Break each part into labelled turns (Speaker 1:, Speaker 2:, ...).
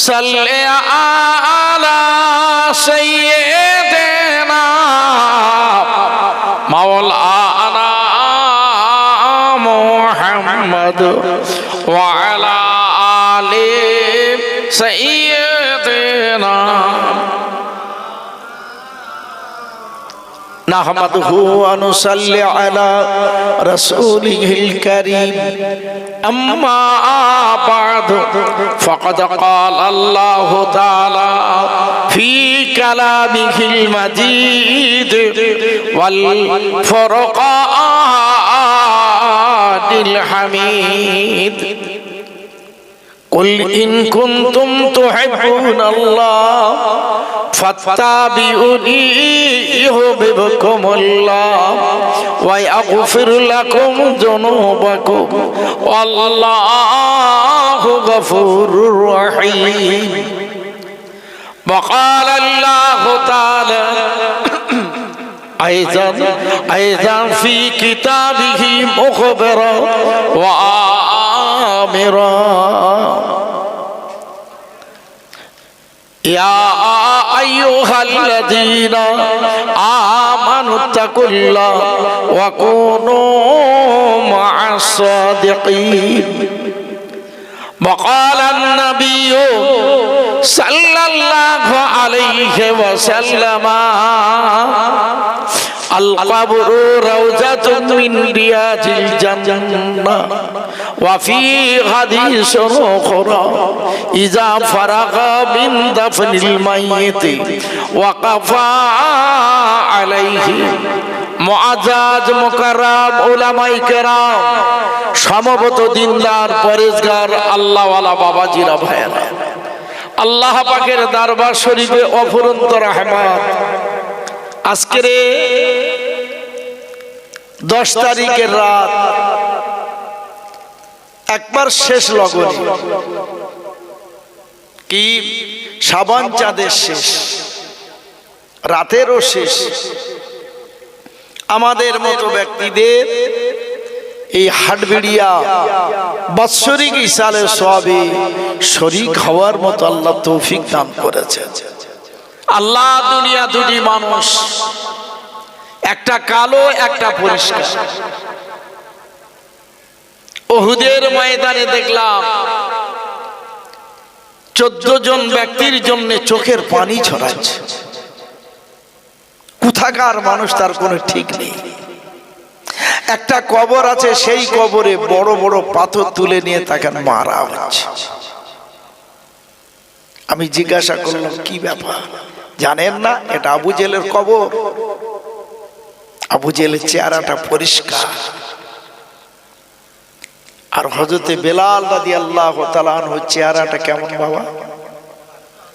Speaker 1: সাল্লি আলা সাইয়্যিদিনা মাওলানা মুহাম্মদ ওয়া আলা আলি সাইয়্যিদিনা নাহমাদুহু ওয়া নুসাল্লি আলা রাসূলিহিল কারীম আম্মা বা'দু ফাকাদ ক্বালা আল্লাহু তাআলা ফি কালামিহিল মাজিদ ওয়াল ফুরকানিল হামিদ قل إن كنتم تحبون الله فاتبعوني يحببكم الله ويغفر لكم ذنوبكم والله غفور رحيم وقال الله تعالى أيضا في كتابه مخبرا وآمرا يا أيها الذين آمنوا اتقوا الله وكونوا مع الصادقين وقال النبي صلى الله عليه وسلم القبر روضة من رياض الجنة وفي حديث أخرى إذا فرغ من دفن الميت وقف عليه মুআজ্জাজ মুকাররম উলামায়ে কেরাম সমবেত দিনদার পরেজগার আল্লাহওয়ালা বাবাজিরা ভাইয়েরা আল্লাহ পাকের দরবার শরীফে অফুরন্ত রহমত আজকের 10 তারিখের রাত একবার শেষ লগনে কি শাবান চাঁদের শেষ রাতেরও শেষ আমাদের মতো ব্যক্তিদের এই হাটবিড়িয়া বাৎসরিক ইসালে সওয়াবে শরীক হওয়ার মতো আল্লাহ তৌফিক দান করেছেন। আল্লাহ দুনিয়া দুটি মানুষ, একটা কালো একটা পরিষ্কার। উহুদের ময়দানে দেখলাম 14 জন ব্যক্তির জন্য চোখের পানি ঝরাচ্ছে। কোথাকার মানুষ তার কোনো ঠিক নেই। একটা কবর আছে, সেই কবরে বড় বড় পাথর তুলে নিয়ে তাকে মারা হচ্ছে। আমি জিজ্ঞাসা করলাম কি ব্যাপার, জানেন না এটা আবু জেলের কবর? আবু জেলের চেহারাটা পরিষ্কার, আর হযরতে বেলাল রাদিয়াল্লাহু তাআলা আনহুর চেহারাটা কেমন বাবা?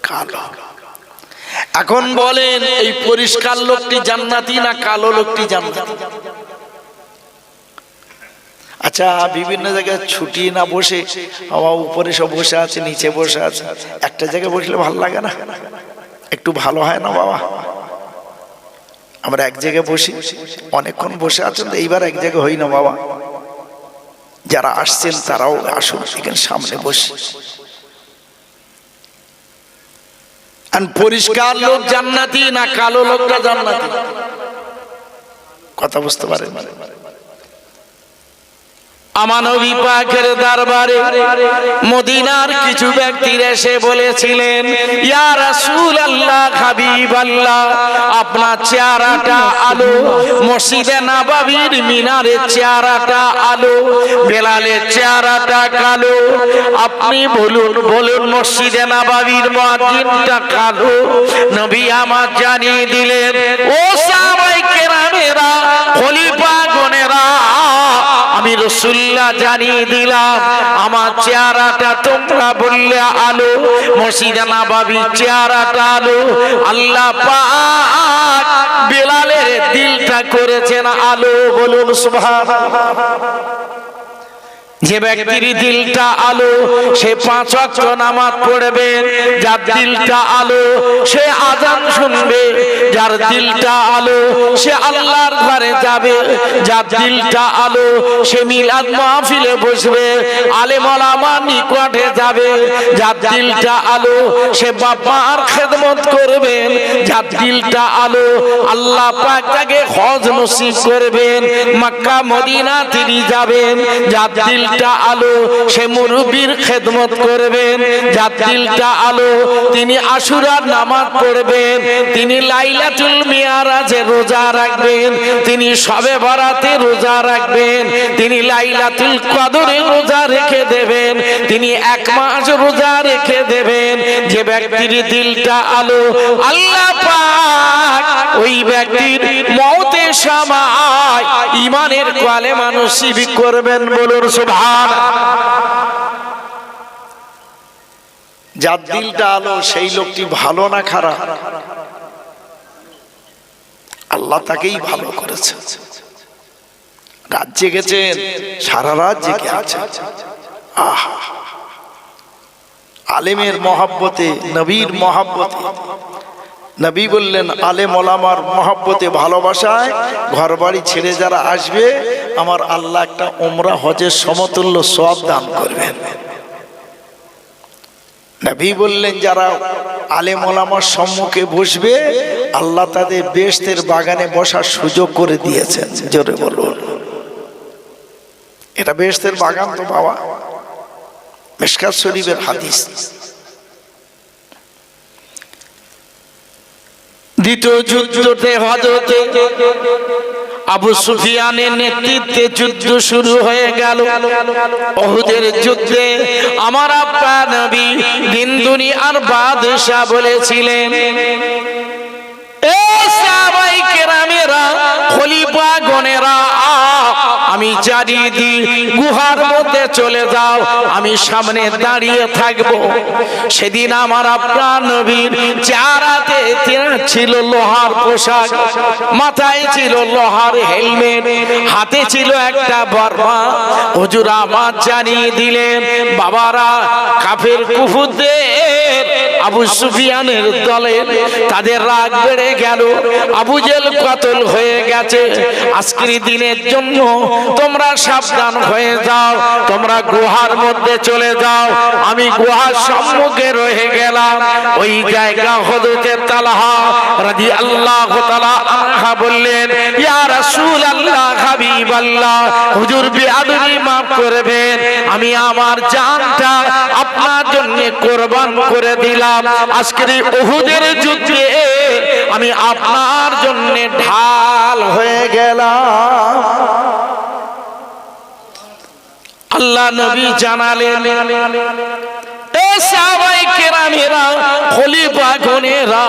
Speaker 1: কালো। এখন বলেন এই পরিষ্কার লোকটি জান্নাতি না কালো লোকটি জান্নাতি? আচ্ছা, বিভিন্ন জায়গায় ছুটি না বসে বাবা উপরে সব বসে আছে, নিচে বসে আছে, একটা জায়গায় বসলে ভালো লাগে না? একটু ভালো হয় না বাবা? আমরা এক জায়গায় বসি, অনেকক্ষণ বসে আছেন, এইবার এক জায়গায় হই না বাবা? যারা আসছেন তারাও আসুন, এখানে সামনে বসে। পরিষ্কার লোক জান্নাতি না কালো লোকটা জান্নাতি? কথা বুঝতে পারেন? আমার নবী পাকের দরবারে মদিনার কিছু ব্যক্তি এসে বলেছিলেন, ইয়া রাসূলুল্লাহ, হাবিবাল্লাহ, আপনার চেহারাটা আলো, মসজিদে নববীর মিনারের চেহারাটা আলো, বেলালের চেহারাটা কালো, আপনি বলুন মসজিদে নববীর মুয়াজ্জিনটা কালো। নবী আমার জানিয়ে দিলেন, ও সাহাবায়ে কেরামেরা, খলিফা গণেরা, আমি রাসূলুল্লাহ জানিয়ে দিলাম, আমার চেহারাটা তোমরা বললে আলো, মসজিদে নববীর চেহারাটা আলো। আল্লাহ পাক বেলালের দিলটা করেছেন আলো, বলুন সুবহানাল্লাহ।
Speaker 2: যে ব্যক্তির দিলটা আলো সে 5 ওয়াক্ত নামাজ পড়বে, যার দিলটা আলো সে আযান শুনবে, যার দিলটা আলো সে আল্লাহর ঘরে যাবে, যার দিলটা আলো সে মিলাদ মাহফিলে বসবে, আলেম ওলামার নিকটে যাবে, যার দিলটা আলো সে বাপ মার খেদমত করবেন, যার দিলটা আলো আল্লাহ পাক তাকে হজ নসিব করবেন, মক্কা মদিনা তিনি যাবেন, যার দিলটা আলো সে মুরব্বির খেদমত করবেন, যার দিলটা আলো তিনি আশুরার নামাজ পড়বেন, তিনি লাইলাতুল মিয়ারাজে রোজা রাখবেন, তিনি শবে বরাতে রোজা রাখবেন, তিনি লাইলাতুল কদরে রোজা রেখে দেবেন, তিনি 1 মাস রোজা রেখে দেবেন। যে ব্যক্তির দিলটা আলো আল্লাহ পাক ওই ব্যক্তির মওতের সময় ঈমানের কালেমা নসিব করবেন। বলুন সুবহান।
Speaker 1: যার দিলটা আলো সেই লোকটি ভালো না খারাপ? আল্লাহ তাকেই ভালো করেছে। রাত জেগেছেন, সারা রাত জেগে আছেন। আহা, আলেমের মহব্বতে, নবীর মহব্বতে। নবী বললেন আলেম ওলামার মহব্বতে, ভালোবাসায় ঘর বাড়ি ছেড়ে যারা আসবে আমার আল্লাহ একটা উমরা হজের সমতুল্য সওয়াব দান করবেন। নবী বললেন যারা আলেম ওলামার সম্মুখে বসবে আল্লাহ তাদের বেহেশতের বাগানে বসার সুযোগ করে দিয়েছেন। জোরে বলুন। এটা বেহেশতের বাগান তো বাবা, মিশকাত শরীফের হাদিস।
Speaker 2: দ্বিতীয় যুদ্ধতে হযরত আবু সুফিয়ানের নেতৃত্বে যুদ্ধ শুরু হয়ে গেল। উহুদের যুদ্ধে আমার আব্বা নবী দিন দুনিয়ার বাদশা বলেছিলেন, এ সাহাবায়ে কেরামেরা, খলিফা গণেরা, আমি জানিয়ে দিই গুহার মধ্যে চলে যাও, আমি সামনে দাঁড়িয়ে থাকব। সেদিন আমার আপনার নবীর চেহারাতে ছিল লোহার পোশাক, মাথায় ছিল লোহার হেলমেট, হাতে ছিল একটা বর্মা। হুজুর আমার জানিয়ে দিলেন বাবারা, কাফের কুফুরদের আবু সুফিয়ানের দলে তাদের রাগ বেড়ে গেল, আবু জেল কতল হয়ে গেছে। আজকের দিনের জন্য তোমরা সাবধান হয়ে যাও, তোমরা গুহার মধ্যে চলে যাও। আমি গুহার সম্মুখে রয়ে গেলাম। ওই জায়গা হযরতে তালহা রাদিয়াল্লাহু তাআলা আনহা বললেন, ইয়া রাসূলুল্লাহ, হাবিবাল্লাহ, হুজুর বিআদবি মাফ করবেন, আমি আমার জানটা আপনার জন্য কুরবান করে দিলাম। আজকের উহুদের যুদ্ধে আমি আপনার জন্য ঢাল হয়ে গেলাম। আল্লাহ নবী জানালেন, এ সাহাবায়ে কেরামেরা, খলিফা গণেরা,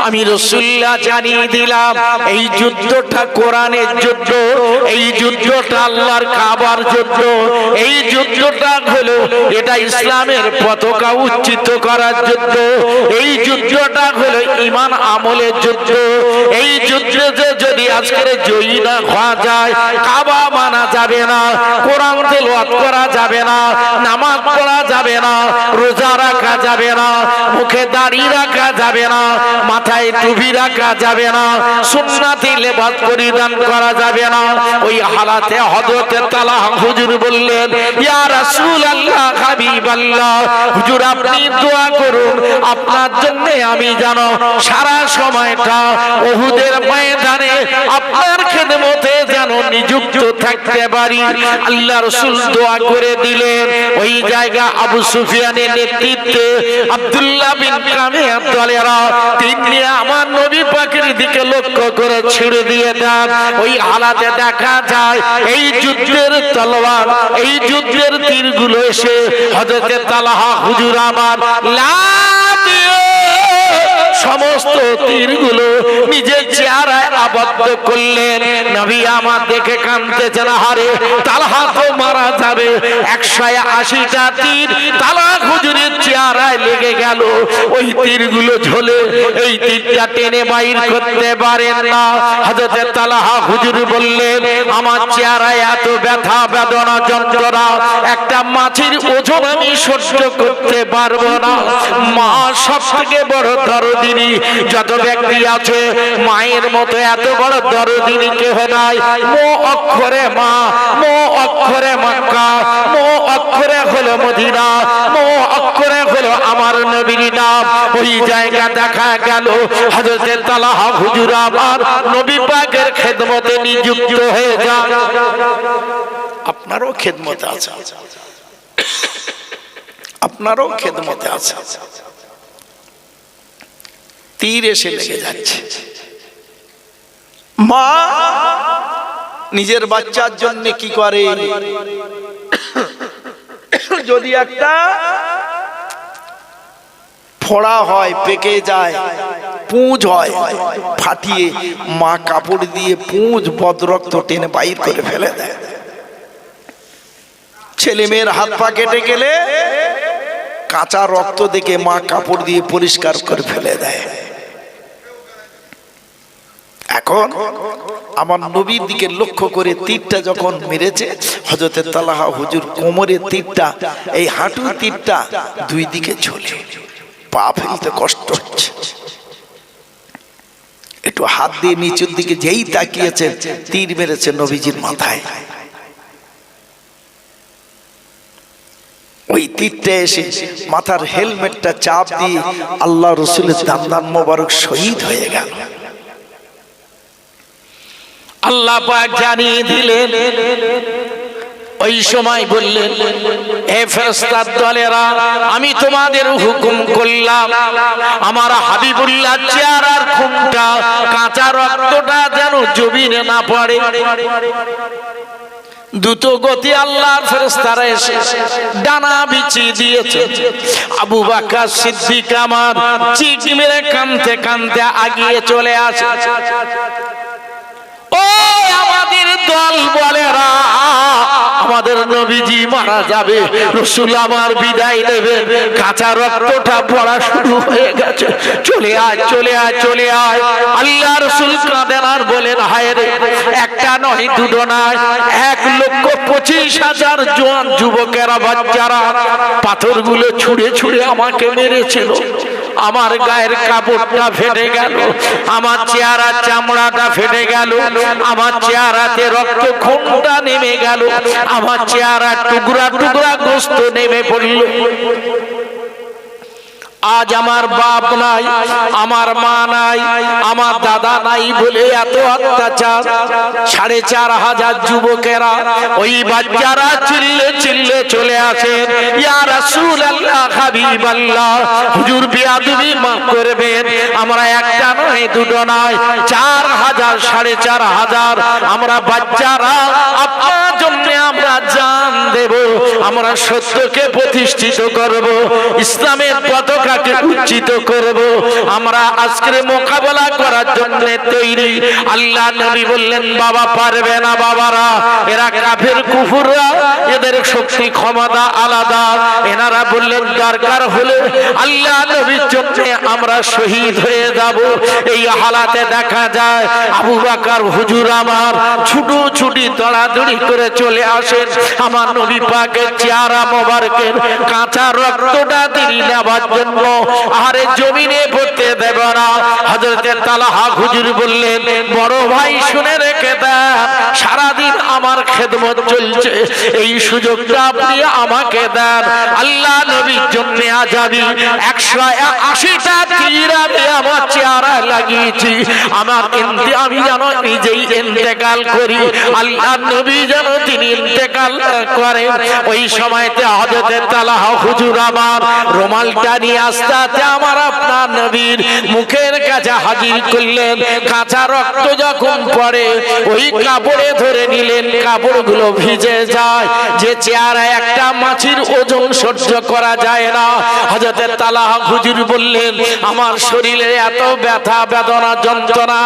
Speaker 2: আমি রাসূলুল্লাহ জানিয়ে দিলাম এই যুদ্ধটা কোরআনের যুদ্ধ, এই যুদ্ধটা আল্লাহর কাবার যুদ্ধ, এই যুদ্ধটা হলো এটা ইসলামের পতাকা উচ্চিত করার যুদ্ধ, এই যুদ্ধটা হলো ঈমান আমলের যুদ্ধ। এই যুদ্ধে যদি আজকের জয়ী না হওয়া যায়, কাবা মানা যাবে না, কোরআন তেলাওয়াত করা যাবে না, নামাজ পড়া যাবে না, রোজা রাখা যাবে না, মুখে দাড়ি রাখা যাবে না, মাথায় টুপি রাখা যাবে না, সুন্নতি লেবাস পরিধান করা যাবে না। ওই হালাতে হযরত তালহা হুজুর বললেন, ইয়া রাসূলুল্লাহ, হাবিবাল্লাহ, হুজুর আপনি দোয়া করুন আপনার জন্য আমি জানো সারা সময়টা উহুদের ময়দানে আপনার খেদমতে যেন নিযুক্ত থাকতে পারি। আল্লাহ রাসূল দোয়া করে দিলেন। ওই জায়গা আবু সুফিয়ানের নেতৃত্বে আব্দুল্লাহ বিন কামিয়ার দলেরা তিনি আমার নবী পাকের দিকে লক্ষ্য করে ছেড়ে দিয়ে দেন। ওই হালাতে দেখা যায় এই যুদ্ধের তলোয়ার, এই যুদ্ধের তীরগুলো এসে হযরত তালহা হুজুর আমার লাফ দিয়ে সমস্ত তীরগুলো নিজের চেহারায় আবদ্ধ করলেন। নবী আমার দেখে কাঁদতেছেন, হারে তালহা তো মারা যাবে। 180টা তীর তালহা হুজুরের চেহারায় লেগে লেগে গেল, ওই তীরগুলো ঝোলে, এই তীরটা টেনে বাইর করতে পারেন না। হযরত তালহা হুজুর বললেন, আমার চেহারায় এত ব্যথা বেদনা যন্ত্রণা, একটা মাছির ওজন আমি সহ্য করতে পারবো না। মা সব থেকে বড় দরদিনী, যত ব্যক্তি আছে মায়ের মতো এত বড় দরদিনী কেহ নাই। মো অক্ষরে মা, মো অক্ষরে মক্কা, মো অক্ষরে হলো মদিনা, মো অক্ষরে হলো আমার নবীর নাম। ওই জায়গা দেখা গেল হযরত তালহা হুজুর আমার নবী পাকের খেদমতে নিযুক্ত হয়ে যান।
Speaker 1: আপনারও খেদমতে আছে, আপনারও খেদমতে আছে। তীর এসে লেগে যাচ্ছে, মা নিজের বাচ্চার জন্য কি করে, যদি একটা ফোড়া হয়, পেকে যায়, পুঁজ হয়, ফাটিয়ে মা কাপড় দিয়ে পুঁজ বদরক্ত টেনে বাইর করে ফেলে দেয়। ছেলে মেয়ের হাত পা কেটে গেলে কাঁচা রক্ত দেখে মা কাপড় দিয়ে পরিষ্কার করে ফেলে দেয়। এখন আমার নবীর দিকে লক্ষ্য করে তীরটা যখন মেরেছে, হযরত তালহা হুজুর কোমরের তীরটা, এই হাঁটুর তীরটা দুই দিকে ঝুলে, পা ফেলতে কষ্ট হচ্ছে। একটু হাত দিয়ে নিচের দিকে যেই তাকিয়েছে, তীর মেরেছে নবীজির মাথায়। ওই তীরটা এসে মাথার হেলমেটটা চাপ দিয়ে আল্লাহ রসুলের দান্দান মোবারক শহীদ হয়ে গেল।
Speaker 2: আল্লাহ পাক জানিয়ে দিলেন, ওই সময় বললেন, হে ফেরেশতার দলেরা, আমি তোমাদের হুকুম করলাম আমার হাবিবুল্লাহ চেহারার খুনটা, কাঁচা রক্তটা যেন জমিনে না পড়ে। দ্রুত গতি আল্লাহর ফেরেশতারা এসে ডানা বিছিয়ে দিয়েছে। আবু বকর সিদ্দিক আমার চিৎ মেরে কাঁদতে কাঁদতে আগিয়ে চলে আসে। ও আমাদের দল বলেরা, আমাদের নবীজি মারা যাবে, রাসূল আমার বিদায় নেবে, কাঁচা রক্তটা পড়া শুরু হয়ে গেছে, চলে আয় চলে আয় চলে আয়। আল্লাহ রাসূল কাঁদেন আর বলেন, হায় রে, একটা নয় দুটো নয়, 1,25,000 জোয়ান যুবকেরা বাচ্চারা পাথরগুলো ছুঁড়ে ছুঁড়ে আমাকে মেরেছিল। আমার গায়ের কাপড়টা ফেটে গেল, আমার চেহারা চামড়াটা ফেটে গেল, আমার চেহারাতে রক্ত খুনটা নেমে গেল, আমার চেহারা টুকরা টুকরা গোস্ত নেমে পড়ল। আজ আমার বাপ নাই, আমার মা নাই, আমার দাদা নাই বলে এত অত্যাচার। 4,500 যুবকেরা, ওই বাচ্চারা চিল্লে চিল্লে চলে আসেন, ইয়া রাসূলুল্লাহ, হাবিবাল্লাহ, হুজুর বেয়াদবি মাফ করবেন, আমরা একটা নয় দুটো নয়, 4,000 4,500 আমরা বাচ্চারা আপনার জন্য আমরা জান দেব, আমরা সত্যকে প্রতিষ্ঠিত করব, ইসলামের পতাকা উচ্চিত করব, আমরা আজকের মোকাবেলা করার জন্য তৈরি। আল্লাহ নবী বললেন, বাবা পারবে না, বাবারা এরা কাফের কুফররা, এদের শক্তি ক্ষমতা আলাদা। এনারা বললেন, দরকার হলে আল্লাহ নবীর জন্য আমরা শহীদ হয়ে যাব। এই হালাতে দেখা যায় আবু বকর হুজুর আমার ছুটো ছুটি দৌড়াদৌড়ি করে চলে আসেন, আমার নবী পাকের চেহারা মোবারকের কাঁচা রক্তটা তিনি নেবার জন্য। আরে জমিনে পড়তে দেব না। হযরত তালহা হুজুর বললেন, বড় ভাই শুনে রেখে দেন, সারাদিন আমার খেদমত চলছে, এই সুযোগটা আপনি আমাকে দেন। আল্লাহ নবীর জন্য আজাবি 180টা তীর আমি আমার চেহারা লাগিয়েছি, আমি যেন নিজেই ইন্তেকাল করি, আল্লাহ নবী যেন তিনি ইন্তেকাল করেন। ওই সময়তে হযরত তালহা হুজুর আমার রুমালটা নিয়ে আস্তে আস্তে আমার আপনার নবীর মুখের কাছে হাজির করলেন। কাঁচা রক্ত যখন পড়ে ওই কাপড়ে ধরে নিলেন, কাপড়গুলো ভিজে যায়, যে চেহারা একটা মাছির ওজন সহ্য করা যায় না। হযরত তালহা হুজুর বললেন, বললেন আমার শরীরে এত ব্যথা বেদনা যন্ত্রণা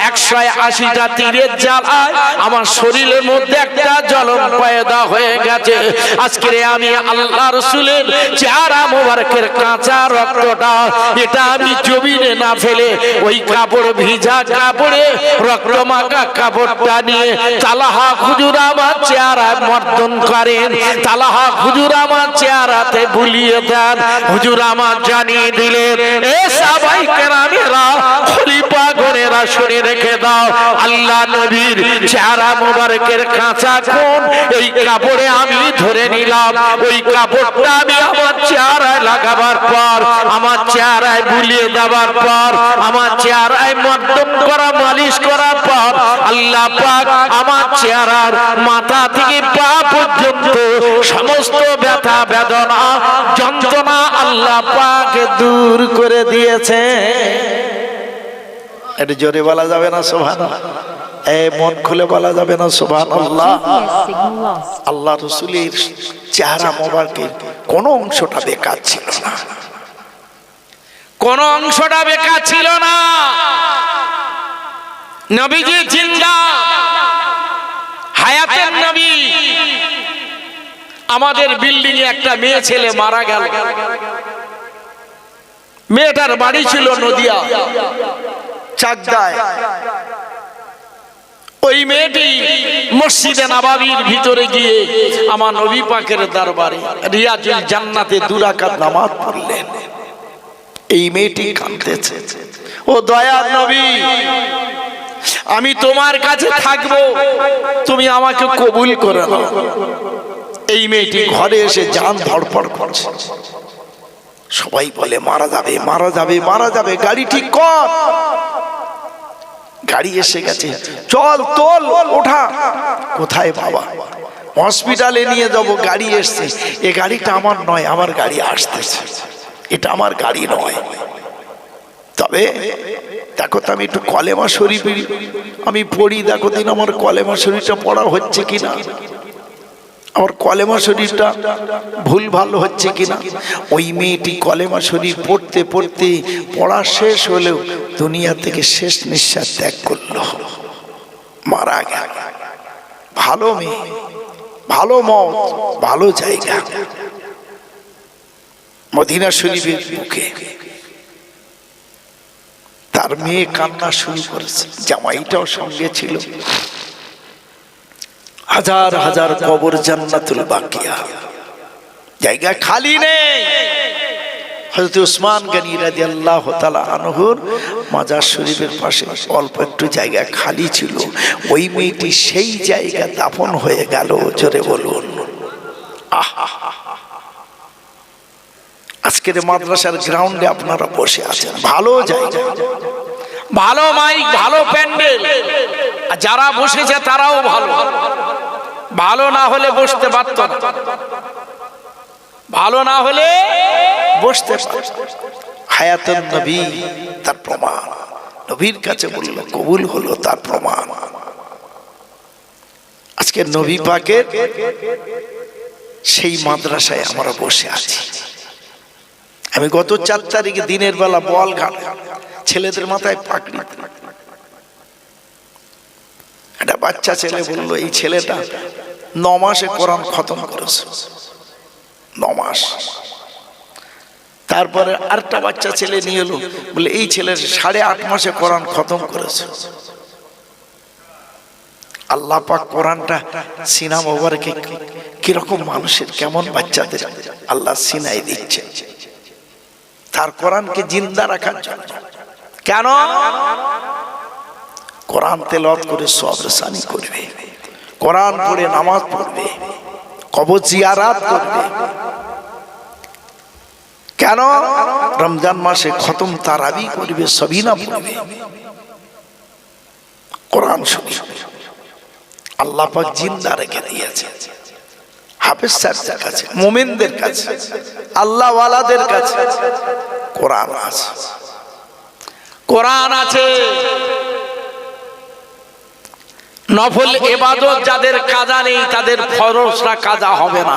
Speaker 2: 180টা তীরের জ্বালায় আমার শরীরের মধ্যে একটা জ্বলন পয়দা হয়ে গেছে। আজকে আমি আল্লাহ রাসূলের চেহারা মোবারকের কাঁচা রক্তটা এটা আমি জমিনে না ফেলে ওই কাপড় ভিজা কাপড়ে রক্ত মাখা কাপড়টা নিয়ে তালাহা হুজুর আমার চেহারায় মর্দন করেন। তালাহা হুজুর আমার চেহারাতে বুলিয়ে দেন। হুজুর আমার জানিয়ে দিলেন এ সাহাবায়ে কেরামেরা খলিফা গণেরা শুনে রেখে দাও আল্লাহ নবীর চেহারা মোবারকের কাঁচা কোণ এই কাপড়ে আমি ধরে নিলাম। ওই কাপড়টা আমি আমার চেহারায় লাগাবার পর আমার চেহারায় বুলিয়ে দেওয়ার পর আমার চেহারায় মর্দন করা মালিশ করার পর আল্লাহ পাক আমার চেহারার মাথা থেকে পা পর্যন্ত সমস্ত ব্যথা বেদনা যন্ত্রণা আল্লাহ পাক দূর করে দিয়েছে।
Speaker 1: এটা জোরে বলা যাবে না সুবহানাল্লাহ? মন খুলে বলা যাবে না সুবহানাল্লাহ? আল্লাহ রাসূলের চেহারা মোবারকের কোন অংশটা বেকার ছিল না,
Speaker 2: কোন অংশটা বেকার ছিল না। নবীজি জিন্দা হায়াতের নবী। আমাদের বিল্ডিং এ একটা মেয়ে ছেলে মারা গেল। মেয়েটার বাড়ি ছিল নদিয়া
Speaker 1: চাকদায়।
Speaker 2: ওই মেয়েটি মসজিদে নববীর ভিতরে গিয়ে আমার নবী পাকের দরবারে রিয়াজুল জান্নাতে 2 রাকাত
Speaker 1: নামাজ পড়লেন। এই মেয়েটি কাঁদতেছে, ও দয়ার নবী
Speaker 2: আমি তোমার কাছে থাকবো, তুমি আমাকে কবুল করে নাও।
Speaker 1: এই মেয়েটি ঘরে এসে জান ধড়ফড় করছে। সবাই বলে মারা যাবে মারা যাবে মারা যাবে, গাড়ি ঠিক কর। গাড়ি এসে গেছে, চল তোল ওঠা। কোথায় বাবা? হসপিটালে নিয়ে যাব। গাড়ি এসছে, এ গাড়িটা আমার নয়, আমার গাড়ি আসতেছে, এটা আমার গাড়ি নয়। তবে দেখো তো আমি একটু কলেমা শরীফ আমি পড়ি, দেখো দিন আমার কলেমা শরীফটা পড়া হচ্ছে কিনা, আমার কলেমা শরীফটা ভুল ভালো হচ্ছে কিনা। ওই মেয়েটি কলেমা শরীফ পড়তে পড়তে পড়া শেষ হলেও দুনিয়া থেকে শেষ নিঃশ্বাস ত্যাগ করলো, মারা গেল। ভালো মেয়ে, ভালো মত, ভালো জায়গা মদিনা শরীফের মুখে। তার মেয়ে কান্না শুরু করেছে, জামাইটাও সঙ্গে ছিল। হাজার হাজার কবর জান্নাতুল বাকিয়া, জায়গা খালি নেই। হযরত ওসমান গনি রাদিয়াল্লাহু তাআলা আনহুর মাজার শরীফের পাশে অল্প একটু জায়গা খালি ছিল। ওই মেয়েটি সেই জায়গা দাফন হয়ে গেল। জোরে বলুন আহা। আজকের মাদ্রাসার গ্রাউন্ডে আপনারা বসে আছেন, ভালো জায়গা,
Speaker 2: ভালো মাইক, ভালো প্যান্ডেল, আর যারা বসেছে তারাও ভালো। ভালো না হলে বসতে পারত না, ভালো না হলে
Speaker 1: বসতে পারত। হায়াতুন নবী তার প্রমাণ, নবীর কাছে বলল কবুল হলো তার প্রমাণ। আজকে নবী পাকের সেই মাদ্রাসায় আমরা বসে আছি। আমি গত 4 তারিখে দিনের বেলা বল ঘাট ছেলেদের মাথায় পাকড়ি, একটা বাচ্চা ছেলে বললো এই ছেলেটা 9 মাসে কোরআন খতম করেছে, 9 মাস। তারপরে আরেকটা বাচ্চা ছেলে নিয়ে এলো, বলে এই ছেলে 8.5 মাসে কোরআন খতম করেছে। আল্লাহ পাক কোরআনটা সিনা মোবারকে কিরকম মানুষের, কেমন বাচ্চাদের আল্লাহ সিনাই দিচ্ছে তার কোরআনকে জিন্দা রাখার জন্য। কেন? কোরআন তেলাওয়াত করে সবরসানি করবে, কোরআন পড়ে নামাজ পড়বে, কবর জিয়ারাত করবে। কেন? রমজান মাসে খতম তারাবি করবে, সবিনা পড়বে, কোরআন শুনবে। আল্লাহ পাক জিন্দা রেখে দিয়েছে হাফেজ সাহেবদের কাছে, মুমিনদের কাছে, আল্লাহ ওয়ালাদের কাছে কোরআন আছে,
Speaker 2: কোরআন আছে। নফল ইবাদত যাদের কাজা নেই তাদের ফরজটা কাজা হবে না।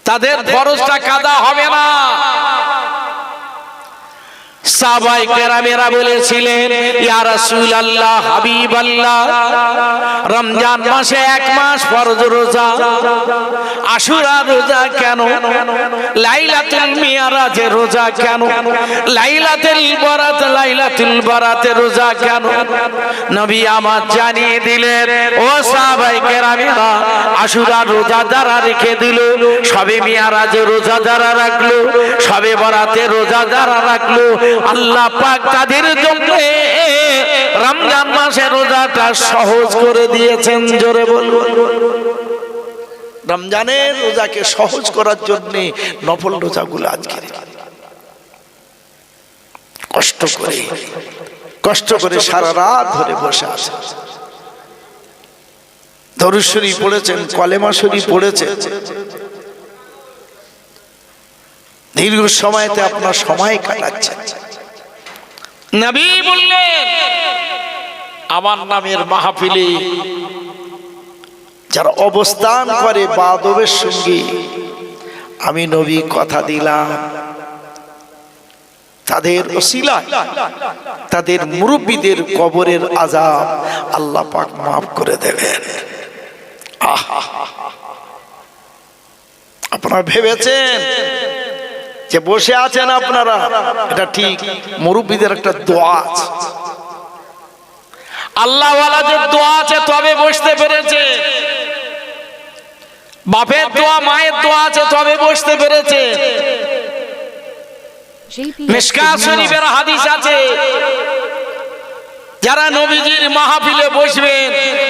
Speaker 2: তাদের ফরজটা কাদা হবে না। সাহাবায়ে কেরামেরা বলেছিলেন, ইয়া রাসূলুল্লাহ, হাবিবাল্লাহ, রমজান মাসে এক মাস ফরজ রোজা, আশুরা রোজা কেন? লাইলাতুল মিরাজে রোজা কেন? লাইলাতুল বারাতে রোজা কেন? নবী আমার জানিয়ে দিলেন, ও সাহাবায়ে কেরামেরা, আশুরা রোজা যারা রেখে দিল, শবে মিরাজে রোজা যারা রাখলো, শবে বরাতে রোজা যারা রাখলো, আল্লাহ পাক তাদের জন্য রমজান মাসের রোজাটা সহজ করে দিয়েছেন। জোরে বলুন।
Speaker 1: রমজানের রোজাকে সহজ করার জন্য নফল রোজাগুলো আজকে কষ্ট করে সারা রাত ধরে বসে আছে। দরুদ শরীফ পড়েছেন, কলেমা শরীফ পড়েছেন, দীর্ঘ সময়তে আপনার সময় কাটাচ্ছেন।
Speaker 2: নবী বললেন, আমার নামের মাহফিলে
Speaker 1: যারা অবস্থান করে বাদবের সঙ্গে, আমি নবী কথা দিলাম তাদের ওসিলায় তাদের মুরব্বীদের কবরের আযাব আল্লাহ পাক মাফ করে দেবেন। আপনারা ভেবেছেন যে বসে আছেন আপনারা, এটা ঠিক, মুরব্বীদের একটা দোয়া আছে,
Speaker 2: আল্লাহ ওয়ালাদের দোয়া আছে, তবে বসতে পেরেছে। বাপের দোয়া, মায়ের দোয়া আছে, তবে বসতে পেরেছে। মিশকাত শরীফের হাদিস আছে, যারা নবীজির মাহফিলে বসবেন,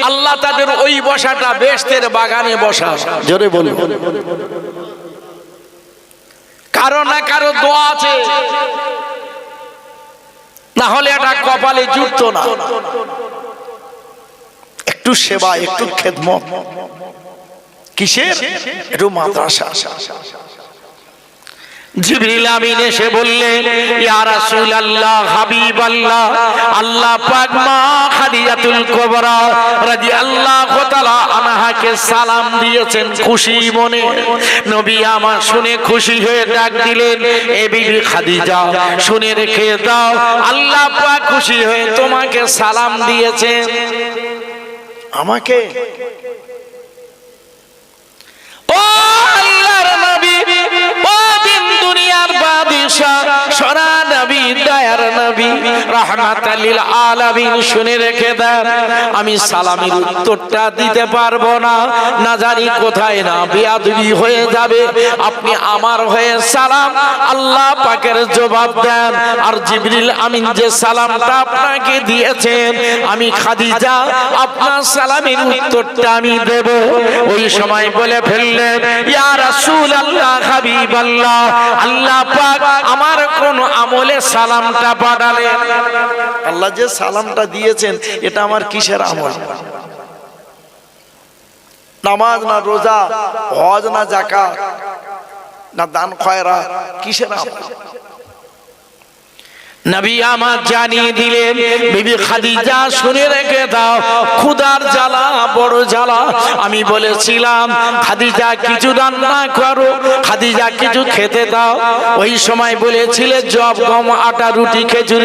Speaker 2: আল্লাহ তাদের ওই বসাটা বেহেশতের বাগানে বসা।
Speaker 1: জোরে বলুন।
Speaker 2: কারো না কারো দোয়া আছে, না হলে এটা কপালে জুটতো না।
Speaker 1: একটু সেবা, একটু খেদমত, কিসের? একটু মাদ্রাসা।
Speaker 2: জিবরিল আমিন এসে বললেন, ইয়া রাসূলুল্লাহ, হাবিবাল্লাহ, আল্লাহ পাক মা খাদিজাতুল কুবরা রাদিয়াল্লাহু তাআলা আনহাকে সালাম দিয়েছেন খুশি মনে। নবী আমার শুনে খুশি হয়ে ডাক দিলেন, এ বিবি খাদিজা, শুনে রেখে দাও, আল্লাহ পাক খুশি হয়ে তোমাকে সালাম দিয়েছেন।
Speaker 1: আমাকে?
Speaker 2: ও আল্লাহর নবী, ও দিন দুনিয়ার বাদশা, সোনা নবী, দয়ার নবী, রাহমাতাল লিল আলামিন, শুনে রেখে দেন, আমি সালামের উত্তরটা দিতে পারবো না, না জানি কোথায় না বেয়াদবি হয়ে যাবে। আপনি আমার হয়ে সালাম আল্লাহ পাকের জবাব দেন। আর জিবরিল আমিন যে সালামটা আপনাকে দিয়েছেন, আমি খাদিজা আপনার সালামের উত্তরটা আমি দেব। ওই সময় বলে ফেললেন, ইয়া রাসূলুল্লাহ, হাবিবাল্লাহ, আল্লাহ পাক আমার কোন আমলে সালামটা পাঠালেন?
Speaker 1: আল্লাহ যে সালামটা দিয়েছেন, এটা আমার কিসের আমল? নামাজ না রোজা, হজ না যাকাত, না দান খয়রাত, কিসের আমল?
Speaker 2: নবী আমার জানিয়ে দিলেন, বিবি খাদিজা শুনে রেখে দাও, ক্ষুধার জ্বালা বড় জ্বালা। আমি বলেছিলাম, খাদিজা কিছু রান্না করো, খাদিজা কিছু খেতে দাও। ওই সময় বলেছিলে জব, গম, আটা, রুটি,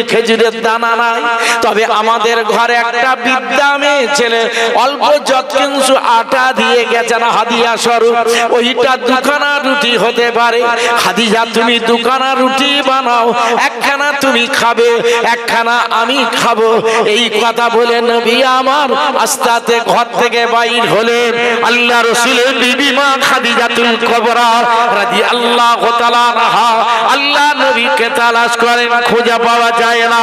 Speaker 2: খেজুরের দানা নাই। তবে আমাদের ঘরে একটা বিদ্যা মেয়ে ছেলে অল্প যত কিছু আটা দিয়ে গেছেন হাদিয়া স্বরূপ, ওইটা দুখানা রুটি হতে পারে। খাদিজা তুমি দুখানা রুটি বানাও, একখানা তুমি খাবে, একখানা আমি খাবো। এই কথা বলে নবী আমার আস্তে ঘর থেকে বাইর হলেন। আল্লাহ রাসূলের বিবি মা খাদিজাতুল কুবরা রাদিয়াল্লাহু তাআলা আনহা আল্লাহ নবীকে তালাশ করেন, খুঁজে পাওয়া যায় না।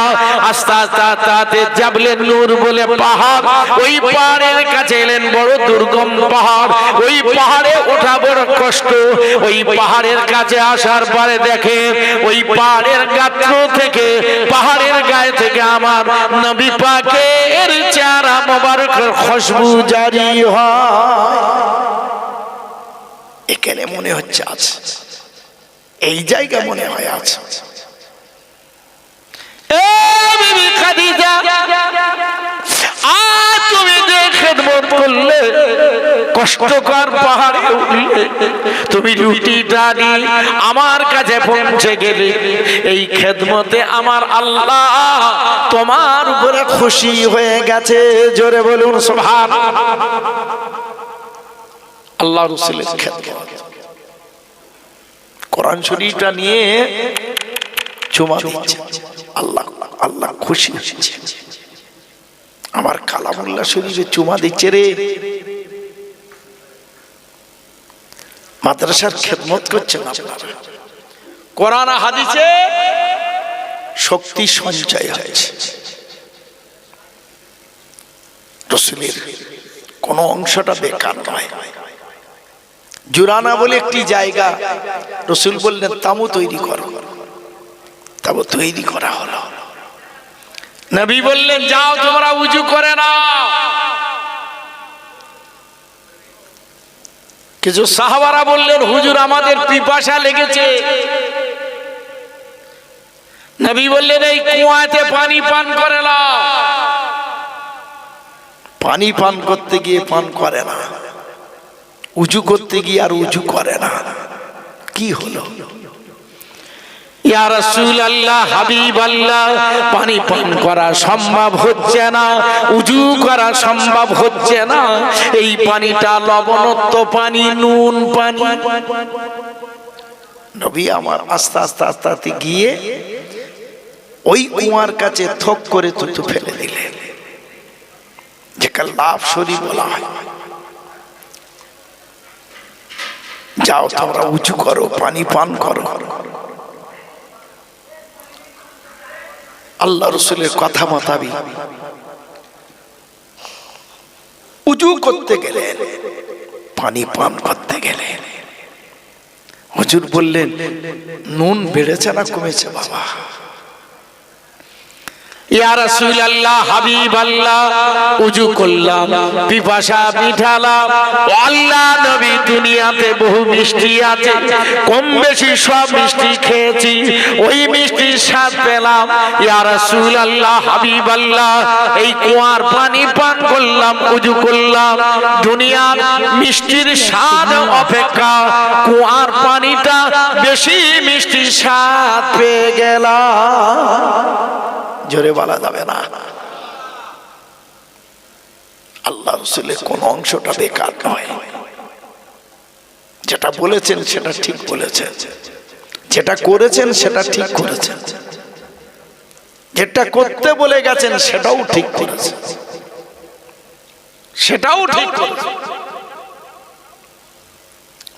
Speaker 2: আস্তে আস্তে জাবলে নূর বলে পাহাড়, ওই পাহাড়ের কাছে এলেন। বড় দুর্গম পাহাড়, ওই পাহাড়ে ওঠা বড় কষ্ট। ওই পাহাড়ের কাছে আসার পরে দেখে ওই পাহাড়ের গাত্র থেকে, পাহাড়ের গায়ে থেকে আমার নবী পাকের চেহারা মোবারকের খুশবু জারি হয়।
Speaker 1: এখানে মনে হচ্ছে আছে, এই জায়গা মনে হয় আছে।
Speaker 2: এ বিবি খাদিজা, তুমি দেখে খেদমত করলে, কষ্টকর পাহাড়ে উঠলে, তুমি রুটিটা নিয়ে আমার কাছে পৌঁছে গেলে, এই খেদমতে আমার আল্লাহ তোমার উপরে খুশি হয়ে গেছে। জোরে বলুন সুবহানাল্লাহ। আল্লাহ রাসূলের খেদমত। কোরআন শরীফটা নিয়ে চুমা দিচ্ছে, আল্লাহ আল্লাহ খুশি হচ্ছে। আমার কালামুল্লাহ শরীফে চুমা দিচ্ছে রে। মাদ্রাসার খেদমত করছেন আপনারা, কোরআন হাদিসে শক্তি সঞ্চয় হয়েছে। রাসূলের কোন অংশটা বেকার নয়। জুরানা বলে একটি জায়গা, রাসূল বললেন তাঁবু তৈরি করো। তাঁবু তৈরি করা হলো। নবী বললেন যাও তোমরা উজু করে নাও। কিছু সাহাবারা বললেন হুজুর আমাদের পিপাসা লেগেছে। নবী বললেন এই কুয়াতে পানি পান করে নাও। পানি পান করতে গিয়ে পান করে না, উজু করতে গিয়ে আর উজু করে না। কি হলো? ইয়া রাসূলুল্লাহ, হাবিবাল্লাহ, পানি পান করা সম্ভব হচ্ছে না, উজু করা সম্ভব হচ্ছে না। এই পানিটা লবণাক্ত পানি, নুন পানি। নবী আমার আস্তে আস্তে আস্তে আস্তে গিয়ে ওই কুয়ার কাছে থক করে থুতু ফেলে দিলেন, যেটা লাভ শরীফ বলা হয়। যাও তোমরা উজু করো, পানি পান করো। আল্লাহ রাসূলের কথা মোতাবেক উজু করতে গেলেন, পানি পান করতে গেলেন। হুজুর বললেন নুন বেড়েছে না কমেছে বাবা? ইয়া রাসূলুল্লাহ, হাবিবাল্লাহ, উজু করলাম, পিপাসা মিটালাম। আল্লাহ নবী, দুনিয়াতে বহু মিষ্টি আছে, কম বেশি সব মিষ্টি খেয়েছি, ওই মিষ্টির স্বাদ পেলাম। ইয়া রাসূলুল্লাহ, হাবিবাল্লাহ, এই কুয়ার পানি পান করলাম, উজু করলাম, দুনিয়ার মিষ্টির স্বাদ অপেক্ষা কুয়ার পানিটা বেশি মিষ্টি স্বাদ পেয়ে গেলাম। জোরে বলা যাবে না। আল্লাহ রাসূলের কোন অংশটা বেকার নয়। যেটা বলেছেন সেটা ঠিক বলেছেন, যেটা করেছেন সেটা ঠিক করেছেন, যেটা করতে বলে গেছেন সেটাও ঠিক করেছেন, সেটাও ঠিক করেছেন।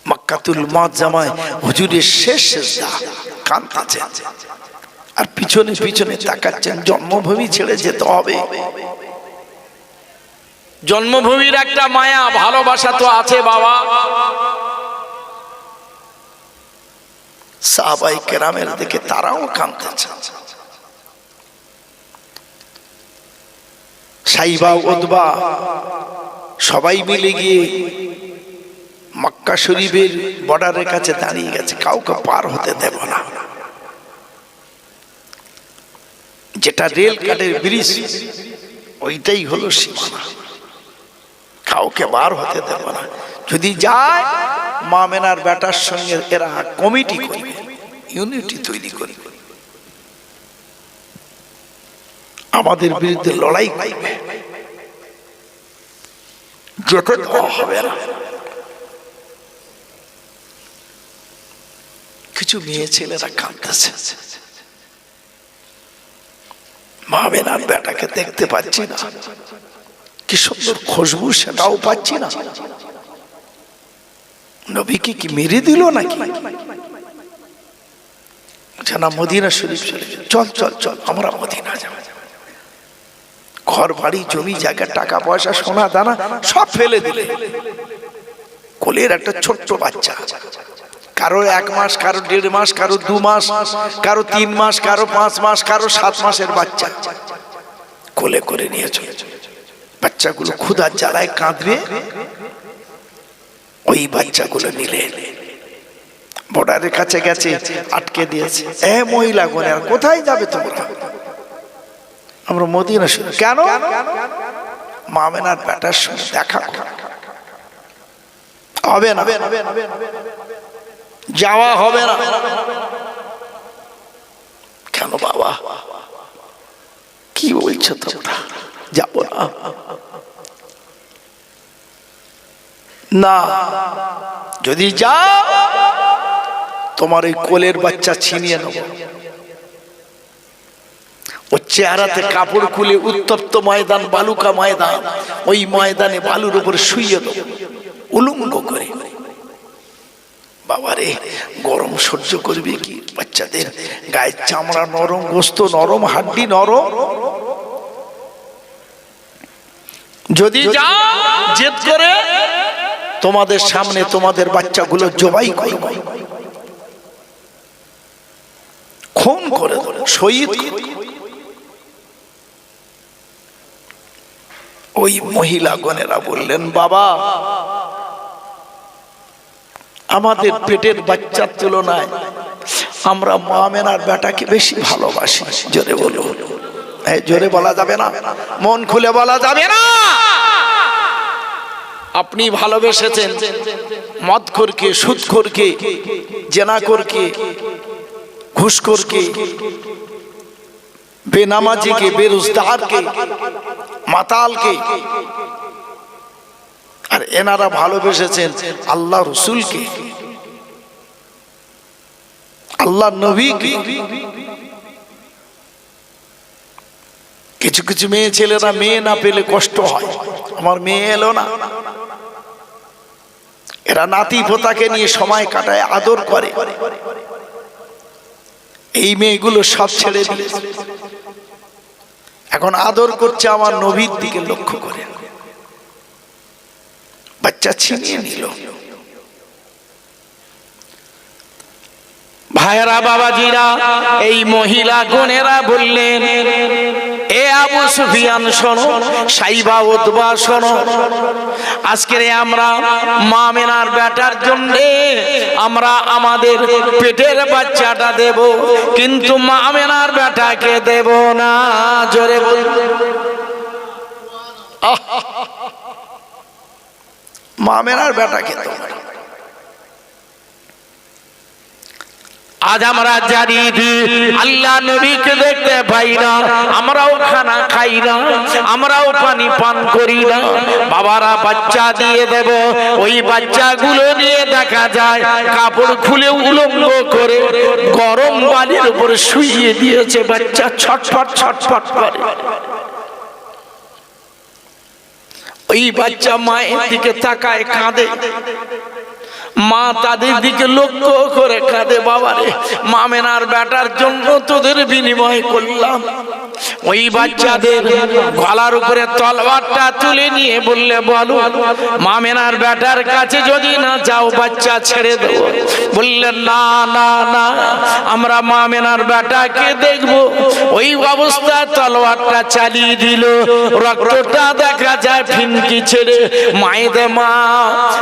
Speaker 2: মক্কাতুল মুআজ্জামায় হুজুরের শেষ সিজদা, কাঁদতেছেন আর পিছনে পিছনে তাকাচ্ছেন। জন্মভূমি ছেড়ে যেতে হবে। জন্মভূমির একটা মায়া ভালোবাসা তো আছে বাবা। সাহাবায়ে কেরামের দিকে তারাও কাঁদতেছেন। সাইবা, উতবা সবাই মিলে গিয়ে মক্কা শরীফের বর্ডারের কাছে দাঁড়িয়ে গেছে, কাউকে পার হতে দেব না। যেটা রেল কাটের ব্রিজ, ওইটাই হলো সীমানা, কাউকে বার হতে দেব না। যদি যায় মা মেনার বেটার সঙ্গে এরা কমিটি করবে, ইউনিটি তৈরি করবে, আমাদের বিরুদ্ধে লড়াই করবে, যেতে দেওয়া হবে না। কিছু মেয়ে ছেলেরা কাঁদতেছে, মা বেনার বেটাকে দেখতে পাচ্ছি না, কি সুন্দর খুশবু সেটাও পাচ্ছি না। নবীকে কি মেরে দিল নাকি? জানা মদিনা শরীফ, চল চল চল আমরা মদিনা যাব। ঘর বাড়ি জমি জায়গা টাকা পয়সা সোনা দানা সব ফেলে দিলে। কোলের একটা ছোট্ট বাচ্চা, কারো 1 মাস, কারো 1.5 মাস, কারো 2 মাস, কারো 3 মাস, কারো 5 মাস, কারো 7 মাসের বাচ্চা কোলে করে নিয়ে চলে। বাচ্চাগুলো ক্ষুধার জ্বালায় কাঁদবে, ওই বাচ্চাগুলো নিলে বর্ডারের কাছে গেছে, আটকে দিয়েছে। এ মহিলা গণে, কোথায় যাবে তোমরা? আমরা মদিনা। কেন?
Speaker 1: মা আমেনার বেটার সঙ্গে দেখা হবে না, যাওয়া হবে না। কেন বাবা, কি বলছো তোমরা? যাব না? না, যদি যাও তোমার ওই কোলের বাচ্চা ছিনিয়ে নেব। ও চেহারাতে কাপড় খুলে উত্তপ্ত ময়দান, বালুকা ময়দান, ওই ময়দানে বালুর উপর শুইয়ে দেব উলঙ্গ করে। বাবারে, গরম সহ্য করবে কি? বাচ্চাদের গায়ের চামড়া নরম, গোস্ত নরম, হাড্ডি নরম। যদি যাও জেদ করে তোমাদের সামনে তোমাদের বাচ্চাগুলো জবাই করব, খুন করে দেব, শহীদ। ওই মহিলাগণেরা বললেন, বাবা আমাদের পেটের বাচ্চার তুলনায় আমরা মা আমেনার বেটাকে বেশি ভালোবাসি। জোরে বলো। জোরে বলা যাবে না, মন খুলে বলা যাবে না। আপনি ভালোবেসেছেন মদখোরকে, সুদখোরকে, জেনাখোরকে, ঘুষখোরকে, বেনামাজিকে, বেরোজগারকে, মাতালকে। আর এনারা ভালোবেসেছেন আল্লাহ রসুলকে, আল্লাহ নবীকে। কিছু কিছু মেয়ে ছেলেরা মেয়ে না পেলে কষ্ট হয়, আমার মেয়ে এলো না। এরা নাতি পোতাকে নিয়ে সময় কাটায়, আদর করে। এই মেয়েগুলো সব ছেড়ে দিয়ে এখন আদর করছে আমার নবীর দিকে লক্ষ্য করে। বাচ্চা ছিনিয়ে নিল।
Speaker 2: ভাইরা বাবাজিরা, এই মহিলা গণেরা বললেন, এ আবু সুফিয়ান শোনো, সাইবা উতবা শোনো, আজকে আমরা মা আমেনার বেটার জন্য আমরা আমাদের পেটের বাচ্চাটা দেব, কিন্তু মা আমেনার বেটাকে দেব না। জোরে বল।
Speaker 1: মা আমেনার বেটাকে দেব না।
Speaker 2: আজ আমরা জানি আল্লাহ নবীকে দেখতে পাই না, আমরাও খানা খাই না, আমরাও পানি পান করি না। বাবারা বাচ্চা দিয়ে দেব, ওই বাচ্চাগুলো নিয়ে দেখা যায় কাপড় খুলে উলঙ্গ করে গরম বালির উপর শুইয়ে দিয়েছে। বাচ্চা ছটফট ছটফট করে। ওই বাচ্চা মায়ের দিকে তাকায়, কাঁদে। মা তাদের দিকে লক্ষ্য করে কাঁদে। বাবারে, মা আমেনার বেটার জন্য তোদের বিনিময় করলাম। ওই বাচ্চাদের গলার উপরে তলোয়ারটা তুলে নিয়ে বললে, বলো মা আমেনার বেটার কাছে যদি না যাও বাচ্চা ছেড়ে দেবো। বললেন, না না না, আমরা মা আমেনার বেটাকে দেখবো। ওই অবস্থায় তলোয়ারটা চালিয়ে দিল। রক্তটা দেখা যায় ফিনকি ছেড়ে। মায়েদের মা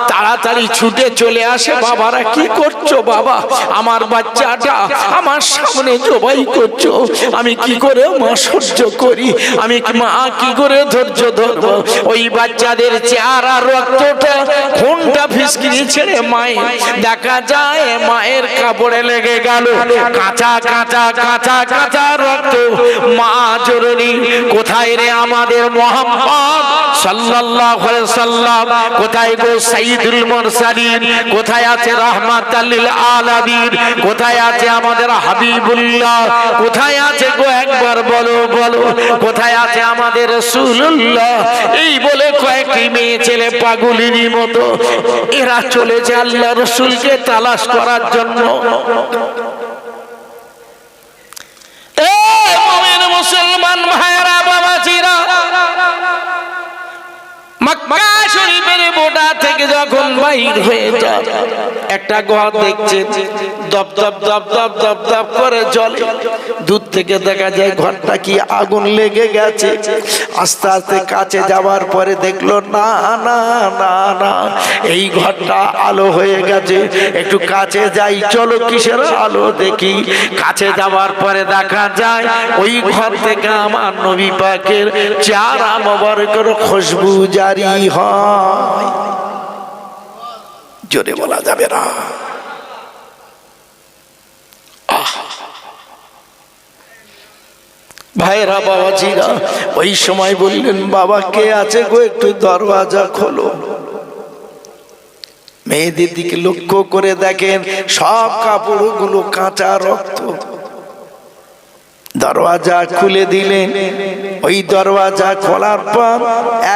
Speaker 2: তাড়াতাড়ি ছুটে চলে আসে। বাবারা, কি করছো বাবা? আমার বাচ্চাটা আমার সামনে জবাই করছো, আমি কি করে মা সহ্য করি? আমি মা কি করে ধৈর্য ধরবো? ওই বাচ্চাদের চেহারা রক্তটা খুনটা ফিসকিনি ছেড়ে মায়ের দেখা যায় মায়ের কাপড়ে লেগে গেল। কাঁচা কাঁচা কাঁচা কাঁচা রক্ত। মা জননী কোথায় রে আমাদের মুহাম্মদ সাল্লাল্লাহু আলাইহি সাল্লাম? কোথায় গো সাইয়্যিদুল মুরসালিন? কোথায় আছে রাহমাতাল লিল আলামিন? কোথায় আছে আমাদের হাবিবুল্লাহ? কোথায় আছে গো একবার বলো বলো, কোথায় আছে আমাদের রাসূলুল্লাহ? এই বলে কয়েকটি মেয়ে ছেলে পাগলিনী মতো এরা চলেছে আল্লাহ রাসূলকে তালাশ করার জন্য। এ মুমিন মুসলমান ভাইরা বাবাজিরা, মক্কা শরীফের বোটা থেকে যখন বাইর হয়ে যায়, একটা ঘর দেখছে দপ দপ দপ দপ দপ দপ করে জ্বলে। দূর
Speaker 1: থেকে দেখা যায় ঘরটা কি আগুন লেগে গেছে। আস্তে আস্তে কাছে যাওয়ার পরে দেখলো না না না না, এই ঘরটা আলো হয়ে গেছে। একটু কাছে যাই, চলো কিসের আলো দেখি। কাছে যাওয়ার পরে দেখা যায় ওই ঘর থেকে আমার নবী পাকের চেহারা মোবারকের খুশবু জারি হয়। জোরে বলা যাবে না। ভাইরা বাবাজিরা ওই সময় বললেন, বাবা কে আছে গো, একটু দরওয়াজা খোলো। মেয়েদের দিকে লক্ষ্য করে দেখেন সব কাপড়গুলো কাঁচা রক্ত। দরওয়াজা খুলে দিলেন। ওই দরওয়াজা খোলার পর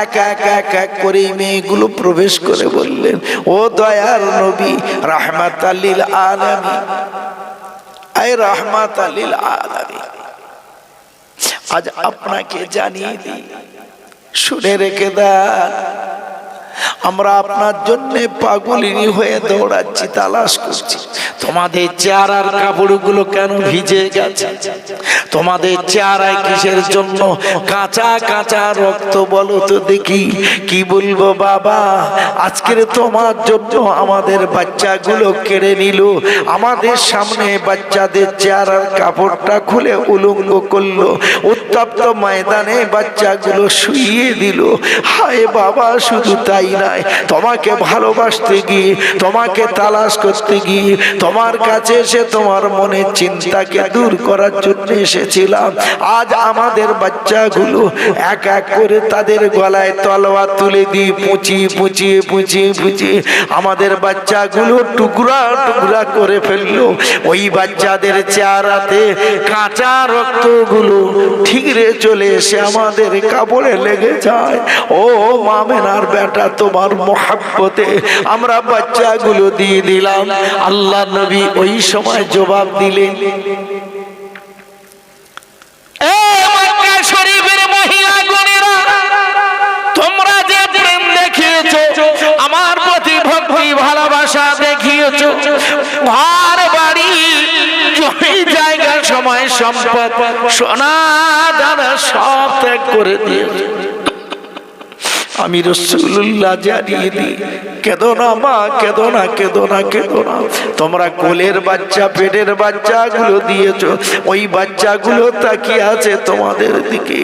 Speaker 1: এক এক এক এক করে মেয়েগুলো প্রবেশ করে বললেন, ও দয়ার নবী রাহমাতাল লিল আলামিন, আয় রাহমাতাল লিল আলামিন, আজ আপনাকে জানিয়ে দিই, শুনে রেখে দেন, আমরা আপনার জন্য পাগলিনী হয়ে দৌড়াচ্ছি, তালাশ করছি। তোমাদের চেহারার কাপড়গুলো কেন ভিজে গেছে? তোমাদের চেহারায় কিসের জন্য কাঁচা কাঁচা রক্ত? বলো তো দেখি। কি বলবো বাবা, আজকের তোমার জন্য আমাদের বাচ্চাগুলো কেড়ে নিল। আমাদের সামনে বাচ্চাদের চেহারার কাপড়টা খুলে উলঙ্গ করলো, উত্তপ্ত ময়দানে বাচ্চাগুলো শুইয়ে দিল। হায় বাবা, শুধু তাই নাই, তোমাকে ভালোবাসতে গিয়ে, তোমাকে তালাশ করতে গিয়ে, তোমার কাছে এসে তোমার মনের চিন্তাকে দূর করার জন্য এসেছিলাম। আজ আমাদের বাচ্চাগুলো এক এক করে তাদের গলায় তলোয়ার তুলে দিয়ে পুঁচিয়ে পুঁচিয়ে পুঁচিয়ে পুঁচিয়ে আমাদের বাচ্চাগুলো টুকরা টুকরা করে ফেললো। ওই বাচ্চাদের চেহারাতে কাঁচা রক্তগুলো ঠিকরে চলে এসে আমাদের কাপড়ে লেগে যায়। ও মামেনার বেটা, তোমার মোহাব্বতে আমরা বাচ্চাগুলো দিয়ে দিলাম। আল্লাহ নবী ওই সময় জবাব দিলেন, তোমরা যে প্রেম দেখিয়েছো, আমার প্রতি ভক্তি ভালোবাসা দেখিয়েছো, ঘর বাড়ি জমি জায়গা সময় সম্পদ সোনা দানা সব ত্যাগ করে দিয়েছো। আমি রাসূলুল্লাহ জানিয়ে দিই, কেঁদো না মা, কেঁদো না, কেঁদো না, কেঁদো না। তোমরা কোলের বাচ্চা, পেটের বাচ্চাগুলো দিয়েছো, ওই বাচ্চাগুলো তাকিয়ে আছে তোমাদের দিকে।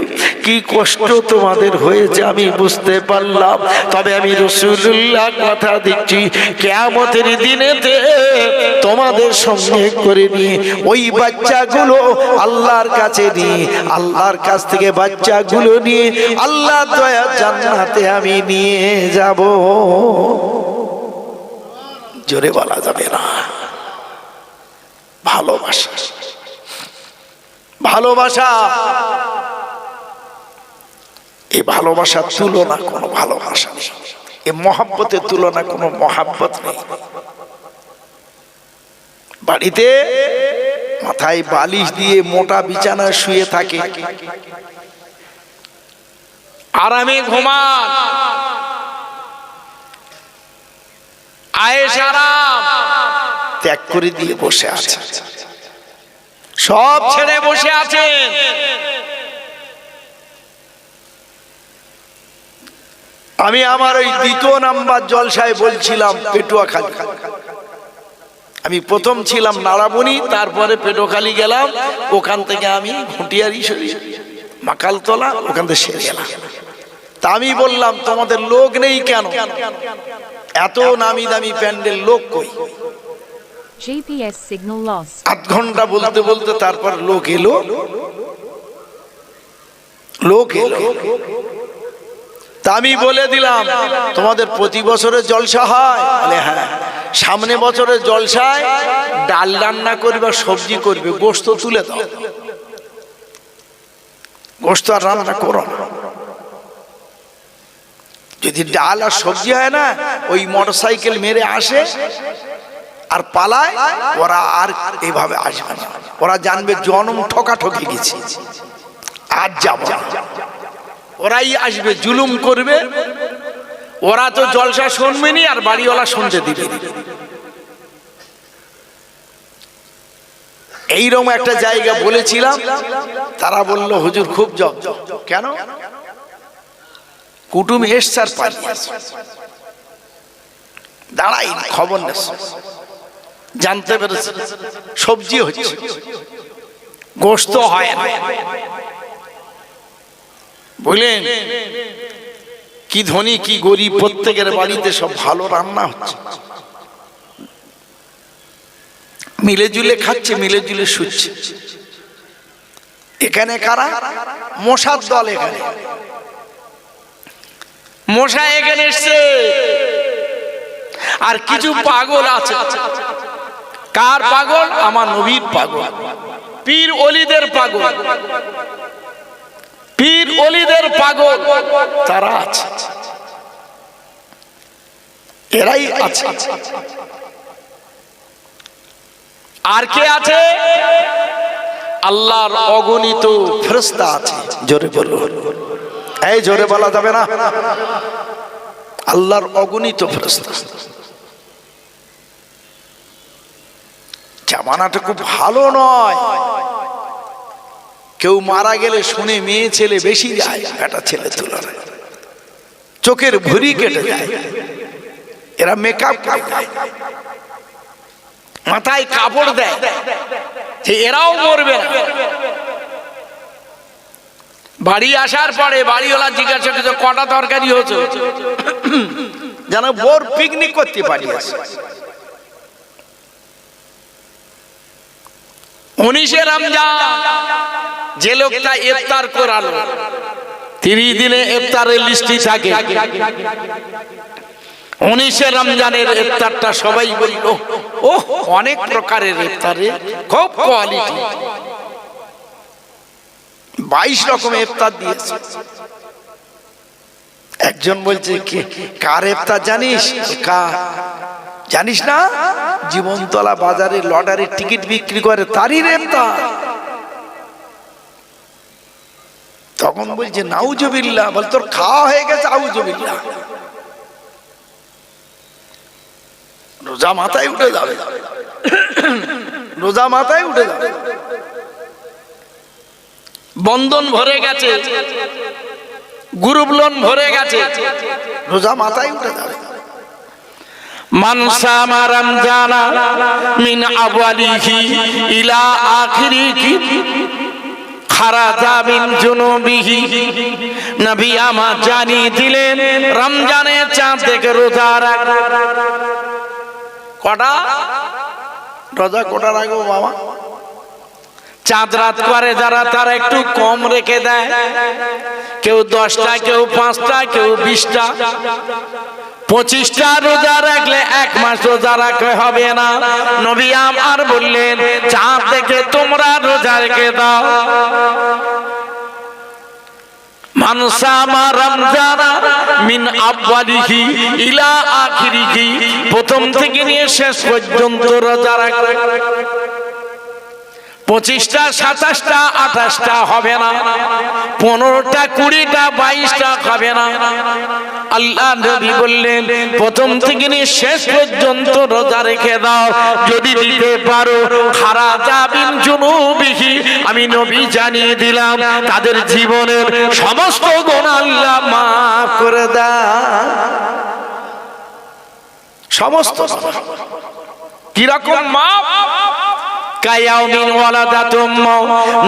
Speaker 1: কি কষ্ট তোমাদের হয়েছে আমি বুঝতে পারলাম। তবে আমি রাসূলুল্লাহ কথা দিচ্ছি, কিয়ামতের দিনেতে তোমাদের সঙ্গে করে নিয়ে ওই বাচ্চাগুলো আল্লাহর কাছে নিয়ে, আল্লাহর কাছ থেকে বাচ্চাগুলো নিয়ে আল্লাহ দয়া জান্নাতে আমি নিয়ে যাব। জোরে বলা যাবে না। ভালোবাসা, ভালোবাসা, এই ভালোবাসার তুলনা কোনো ভালোবাসা নেই, এই মহাব্বতের তুলনা কোনো মহাব্বত নেই। বাড়িতে মাথায় বালিশ দিয়ে মোটা বিছানায় শুয়ে থাকে, আরামে ঘুমান, আয়েশ আরাম ত্যাগ করে দিয়ে বসে আছে, সব ছেড়ে বসে আছে। আমি আমার ওই 2 নাম্বার জলসায় বলছিলাম পেটুয়াখালী। আমি প্রথম ছিলাম নারাবণী, তারপরে পেটুয়াখালী গেলাম, ওখান থেকে আমি ঘুটিয়ারি শরীফ, মাকালতলা, ওখান থেকে সেরে গেলাম। তা আমি বললাম, তোমাদের লোক নেই কেন? এত নামি দামি প্যান্ডেল, লোক কই?
Speaker 3: GPS signal lost.
Speaker 1: 8 ঘন্টা বলতে বলতে তারপর লোক এলো, লোক এলো। তা আমি বলে দিলাম, তোমাদের প্রতি বছরের জলসা হয়? বলে হ্যাঁ। সামনে বছরের জলসায় ডাল রান্না করবে, সবজি করবে, গোশত তুলে দাও। গোশত আর রান্না করো না। যদি ডাল আর সবজি হয় না, ওই মোটরসাইকেল মেরে আসে আর পালায়, ওরা আর এভাবে আসবে না। ওরা জানবে জনম ঠকাঠকি গেছে, আর যাব না। ওরাই আসবে, জুলুম করবে। ওরা তো জলসা শুনবেনি, আর বাড়িওয়ালা শুনতে দিবে। এইরকম একটা জায়গা বলেছিলাম, তারা বলল হুজুর খুব জব। কেন? কুটুম এসছে আর পালিয়ে দাঁড়াই খবর নেই, জানতে পেরেছে সবজি হচ্ছে, গোশত হয় না। বললেন কি ধনী কি গরিব প্রত্যেকের বাড়িতে সব ভালো রান্না হচ্ছে, মিলে জুলে খাচ্ছে, মিলে জুলে শুচ্ছে। এখানে কারা? মশার দল। এখানে মশা এখানে এসছে, আর কিছু পাগল আছে। কার পাগল? আমার নবীর পাগল, পীর ওলিদের পাগল, পীর ওলিদের পাগল তারা আছে, এরাই আছে। আর কে আছে? আল্লাহর অগণিত ফেরেশতা আছে। জোরে বলো, এই জোরে বলা যাবে না। আল্লাহর অগণিত ফেরেশতা। জামানাটা খুব ভালো নয়। কেউ মারা গেলে শুনে মেয়ে ছেলে বেশি যায় বেটা ছেলে তুলনায়, চোখের ভুঁড়ি কেটে যায়। এরা মেকআপ করে যায়, মাথায় কাপড় দেয় যে এরাও মরবে না। বাড়ি আসার পরে বাড়িওয়ালা জিজ্ঞাসা করছে কটা তরকারি হয়েছে, যেন বোর পিকনিক করতে পারিয়েছে। 19 রমজান যে লোকটা ইফতার করালো, 30 দিনে ইফতারের লিস্টি থাকে। 19 রমজানের ইফতারটা সবাই বলল ও অনেক প্রকারের ইফতারে খুব কোয়ালিটি, 22 রকমের ইফতার দিয়েছে। একজন বলছে কার ইফতার জানিস? কার জানিস না? জীবনতলা বাজারে লটারির টিকিট বিক্রি করে তারই ইফতার। তখন বলছে নাউজুবিল্লাহ। বল তোর খাওয়া হয়ে গেছে? আউজুবিল্লাহ। রোজা মাথায় উঠে যাবে, রোজা মাথায় উঠে যাবে। বন্ধন ভরে গেছে, গ্রুপ লোন ভরে গেছে, রোজা মাথায় উঠে যাবে।
Speaker 2: মান সামা রমজানা মিন আওয়ালিহি ইলা আখিরিহি খারাজা মিন জুনুবিহি। নবী আমার জানিয়ে দিলেন রমজানের চাঁদ থেকে রোজা রাখা।
Speaker 1: কটা রোজা কটা রাখবো বাবা?
Speaker 2: চাঁদ রাত করে যারা তারা একটু কম রেখে দেয়, কেউ 10টা, কেউ 5টা, কেউ 20টা। 25টা রোজা রাখলে 1 মাস রোজা রাখতে হবে না। নবী আমার বললেন চাঁদ দেখে তোমরা রোজা রেখে দাও। মান সামা রমজানা মিন আওয়ালিহি ইলা আখিরিহি, প্রথম থেকে নিয়ে শেষ পর্যন্ত রোজা রাখবে। 25টা, 27টা, 28টা হবে না, 15টা, 20টা, 22টা হবে না। আল্লাহ নবী বললেন প্রথম থেকে নিয়ে শেষ পর্যন্ত রোজা রেখে দাও। যদি দিতে পারো খারাজা বিন জুনুবিহি, আমি নবী জানিয়ে দিলাম তাদের জীবনের সমস্ত গুনাহ আল্লাহ মাফ করে দেয়।
Speaker 1: সমস্ত
Speaker 2: কিরকম মাফ? কায়াউমিন ওয়ালাদাতুম,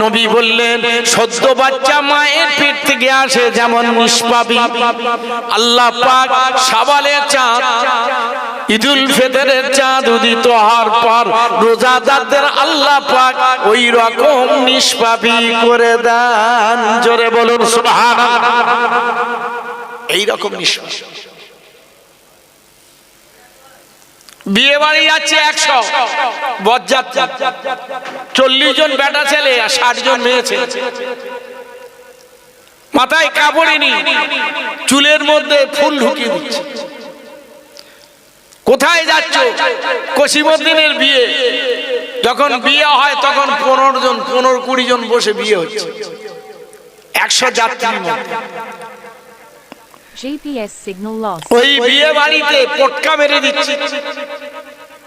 Speaker 2: নবী বললেন সদ্য বাচ্চা মায়ের পেট থেকে আসে যেমন নিষ্পাপী, আল্লাহ পাক শাওয়ালের চাঁদ, ঈদুল ফিতরের চাঁদ উদিত হওয়ার পর রোজাদারদের আল্লাহ পাক ওই রকম নিষ্পাপী করে দেন। জোরে বলুন সুবহানাল্লাহ।
Speaker 1: এই রকম নিঃশ্বাস।
Speaker 2: বিয়ে বাড়ি যাচ্ছে 100 বরযাত্রী, 40 জন বেটা ছেলে আর 60 জন মেয়ে ছেলে, মাথায় কাপড় নি, চুলের মধ্যে ফুল ঢুকিয়ে দিচ্ছে। কোথায় যাচ্ছ? কসিমউদ্দিনের বিয়ে। যখন বিয়ে হয় তখন 15-20 জন বসে বিয়ে হচ্ছে 100 যাত্রীর মধ্যে।
Speaker 3: GPS signal lost.
Speaker 2: ওই বিয়ে বাড়িতে পটকা মেরে দিচ্ছে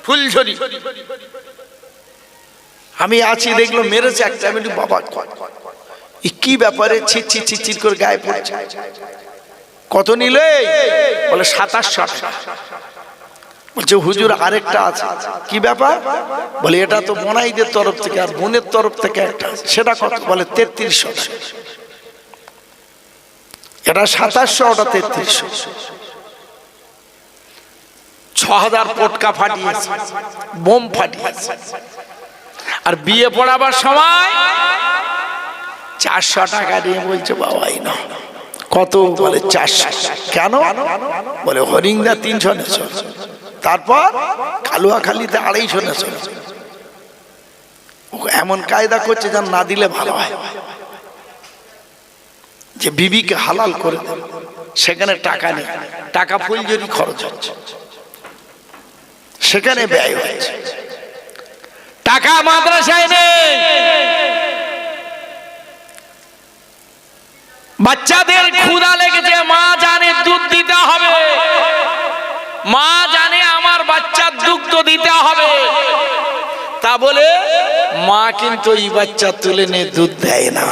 Speaker 2: ফুলঝুরি।
Speaker 1: আমি আছি, দেখলো মেরেছে একটা, আমি বলি, বাবা এ কি ব্যাপারে, ছিচ্ছির ছিচ্ছির করে গায়ে পড়ছে। কত নিলে? বলে 2700 টাকা। বলছে হুজুর আরেকটা আছে। কি ব্যাপার? বলে এটা তো বোনাইদের তরফ থেকে, আর বোনের তরফ থেকে একটা আছে। সেটা কত? বলে 3300 টাকা। এটা 2700, ওটা 3300। 6000 পটকা ফাটিয়েছে, বোম ফাটিয়েছে। আর বিয়ে পড়াবার সময় 400 টাকা দিয়ে বলছে বাবাই না। কত? বলে 400। কেন? বলে হরিংদা 300 নেছ, তারপর কালুয়াখালীতে 250 নেছ। এমন কায়দা করছে যেন না দিলে ভালো হয়, যে বিবিকে হালাল করে দেবে। সেখানে টাকা নেই, টাকা ফুলজরি খরচ হচ্ছে, সেখানে ব্যয় হচ্ছে।
Speaker 2: টাকা মাদ্রাসায় নেই, বাচ্চাদের ক্ষুধা লেগেছে, মা জানে দুধ দিতে হবে, মা জানে আমার বাচ্চার দুগ্ধ দিতে হবে,
Speaker 1: তা বলে মা কিন্তু এই বাচ্চা তুলে নিয়ে দুধ দেয় না।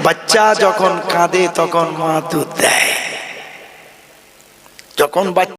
Speaker 1: বাচ্চা যখন কাঁদে তখন মা দুধ দেয়। যখন বাচ্চা